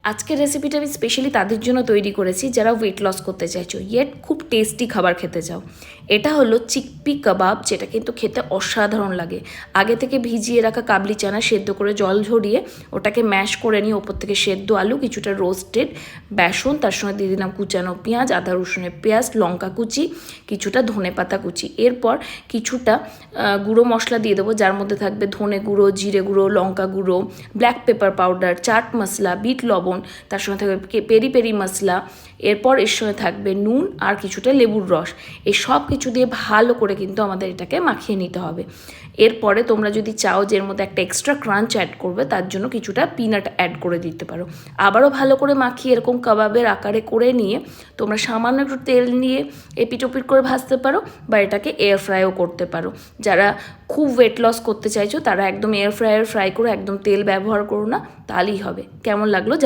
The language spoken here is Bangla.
আজকের রেসিপিটা আমি স্পেশালি তাদের জন্য তৈরি করেছি যারা ওয়েট লস করতে চাইছো ইয়েট খুব টেস্টি খাবার খেতে চাও। এটা হলো চিকপি কাবাব, যেটা কিন্তু খেতে অসাধারণ লাগে। আগে থেকে ভিজিয়ে রাখা কাবলি চানা সেদ্ধ করে জল ঝরিয়ে ওটাকে ম্যাশ করে নিয়ে ওপর থেকে সেদ্ধ আলু, কিছুটা রোস্টেড বেসন, তার সঙ্গে দিয়ে দিলাম কুচানো পেঁয়াজ, আদা রসুনের পেঁয়াজ, লঙ্কা কুচি, কিছুটা ধনে পাতা কুচি। এরপর কিছুটা গুঁড়ো মশলা দিয়ে দেবো, যার মধ্যে থাকবে ধনে গুঁড়ো, জিরে গুঁড়ো, লঙ্কা গুঁড়ো, black pepper powder, chaat masala, bit লবণ, তার সঙ্গে থাকবে পেরি পেরি মশলা। এরপর এর সঙ্গে থাকবে নুন আর কিছুটা লেবুর রস। এই সব কিছু দিয়ে ভালো করে কিন্তু আমাদের এটাকে মাখিয়ে নিতে হবে। এরপরে তোমরা যদি চাও যে এর মধ্যে একটা এক্সট্রা ক্রাঞ্চ অ্যাড করবে, তার জন্য কিছুটা পিনাট অ্যাড করে দিতে পারো। আবারও ভালো করে মাখিয়ে এরকম কাবাবের আকারে করে নিয়ে তোমরা সামান্য একটু তেল নিয়ে এপিটোপিট করে ভাজতে পারো, বা এটাকে এয়ার ফ্রাইও করতে পারো। যারা খুব ওয়েট লস করতে চাইছো তারা একদম এয়ার ফ্রাই করে একদম তেল ব্যবহার করো না, তাহলেই হবে। কেমন লাগলো?